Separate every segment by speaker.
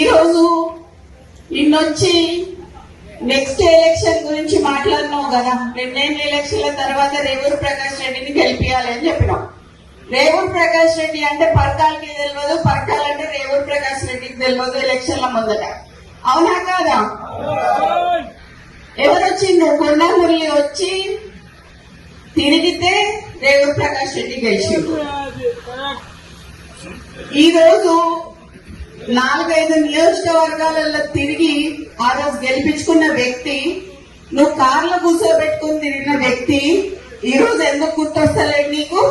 Speaker 1: ఈరోజు నిన్నొచ్చి next election గురించి మాట్లాడినావు కదా. 2 ఎలక్షన్ల తర్వాత రేవూరు ప్రకాష్ రెడ్డిని గెలిపియాలి అని చెప్పినాం. రేవూరు ప్రకాష్ రెడ్డి అంటే పరకాలకి తెలియదు, పరకాలంటే రేవూరు ప్రకాష్ రెడ్డికి తెలియదు ఎలక్షన్ల ముందట. అవునా కాదా? ఎవరొచ్చిండు? కొండా మురళి వచ్చి తిరిగితే రేవూరు ప్రకాష్ రెడ్డి గెలిచిండు. ఈ రోజు 4-5 నియోజకవర్గాలలో తిరిగి ఆ రోజు గెలిపించుకున్న వ్యక్తి, నువ్వు కార్లో కూర్చోబెట్టుకుని తిరిగిన వ్యక్తి ఈ రోజు ఎందుకు గుర్తొస్తలేదు నీకు?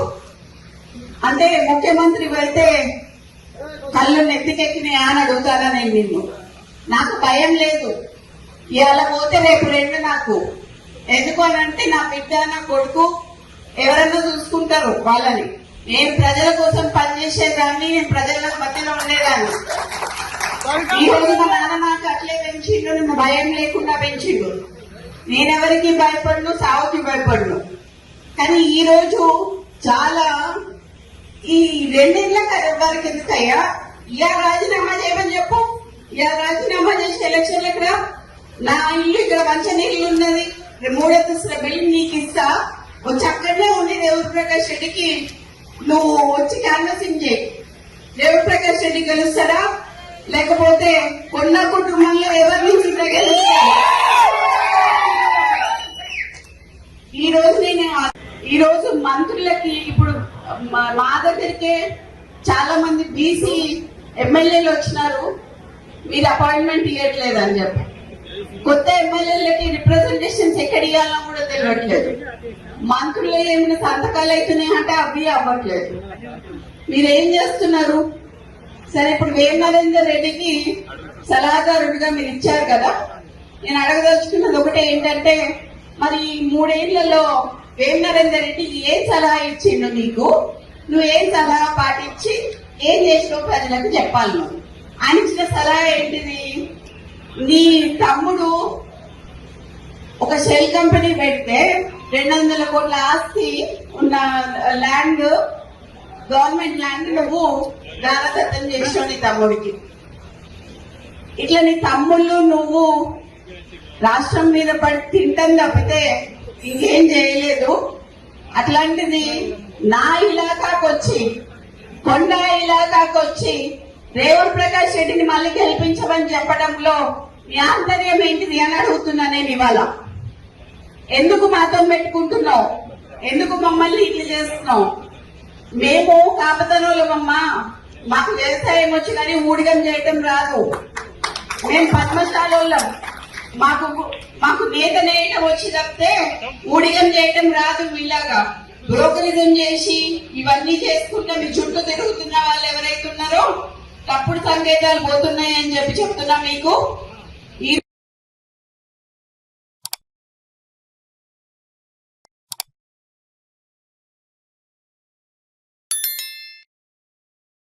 Speaker 1: అంటే ముఖ్యమంత్రి అయితే కళ్ళు నెత్తికెక్కినాయా అని అడుగుతానా నేను నిన్ను? నాకు భయం లేదు. ఇవాళ పోతే రేపు 2 నాకు. ఎందుకు అని అంటే నా బిడ్డ నా కొడుకు ఎవరన్నా చూసుకుంటారు వాళ్ళని. నేను ప్రజల కోసం పనిచేసేదాన్ని, నేను ప్రజల మధ్యలో ఉండేదాన్ని. ఈ రోజు మా నాన్న నాకు అట్లే పెంచిండు, నేను భయం లేకుండా పెంచిండు. నేనెవరికి భయపడను, సావుకి భయపడను. కానీ ఈ రోజు చాలా ఈ 2 ఏళ్ల వారికి ఎందుకయ్యా ఇలా రాజీనామా చేయమని చెప్పు. ఇలా రాజీనామా చేసి ఎలక్షన్లకు రా. నా ఇల్లు ఇక్కడ మంచినీళ్ళు ఉన్నది, 3 అంతస్తుల బిల్డింగ్ నీకు ఇస్తా. వచ్చి అక్కడనే ఉండి రేవూరు ప్రకాష్ రెడ్డికి నువ్వు వచ్చి క్యాన్వసింగ్ చేయి. రేవూరు ప్రకాష్ రెడ్డి గెలుస్తాడా లేకపోతే కొన్న కుటుంబంలో ఎవరి నుంచి గెలుస్తాడు? ఈ రోజు మంత్రులకి ఇప్పుడు మా దగ్గరికే చాలా మంది బీసీ ఎమ్మెల్యేలు వచ్చినారు, మీరు అపాయింట్మెంట్ ఇవ్వట్లేదు అని చెప్పి. కొత్త ఎమ్మెల్యేలకి రిప్రజెంటేషన్స్ ఎక్కడ ఇవ్వాలో కూడా తెలియట్లేదు. మంత్రులు ఏమైనా సంతకాలు అవుతున్నాయి అంటే అవి అవ్వట్లేదు. మీరేం చేస్తున్నారు? సరే, ఇప్పుడు వేం నరేందర్ రెడ్డికి సలహాదారుడిగా మీరు ఇచ్చారు కదా. నేను అడగదలుచుకున్నది ఒకటే ఏంటంటే, మరి 3 ఏళ్లలో వేం నరేందర్ రెడ్డి ఏం సలహా ఇచ్చిండు నీకు? నువ్వు ఏం సలహా పాటించి ఏం చేసినావు ప్రజలకు చెప్పాలి. నువ్వు ఆయన ఇచ్చిన సలహా ఏంటిది? నీ తమ్ముడు ఒక షెల్ కంపెనీ పెడితే 200 కోట్ల ఆస్తి ఉన్న ల్యాండ్, గవర్నమెంట్ ల్యాండ్ నువ్వు దారదత్తం చేసావు నీ తమ్ముడికి. ఇట్లా నీ తమ్ముళ్ళు నువ్వు రాష్ట్రం మీద పడి తింటాం తప్పితే ఇంకేం చేయలేదు. అట్లాంటిది నా ఇలాకాకు వచ్చి, కొండ ఇలాకాకు వచ్చి రేవూరు ప్రకాష్ రెడ్డిని మళ్ళీ గెలిపించమని చెప్పడంలో నీ ఆంతర్యం ఏంటిది అని అడుగుతున్నా నేను ఇవాళ. ఎందుకు మాతో పెట్టుకుంటున్నావు? ఎందుకు మమ్మల్ని ఇట్లా చేస్తున్నావు? మేము కాపతనులమమ్మా, మాకు వ్యవసాయం వచ్చి కానీ ఊడిగం చేయటం రాదు. మేము పద్మశాలోళ్ళం, మాకు నేత నేయటం వచ్చి తప్పితే ఊడిగం చేయటం రాదు. మీలాగా బ్రోకరిజం చేసి ఇవన్నీ చేసుకుంటే మీ చుట్టూ తిరుగుతున్న వాళ్ళు ఎవరైతే ఉన్నారో తప్పుడు సంకేతాలు పోతున్నాయి అని చెప్పి చెప్తున్నా మీకు.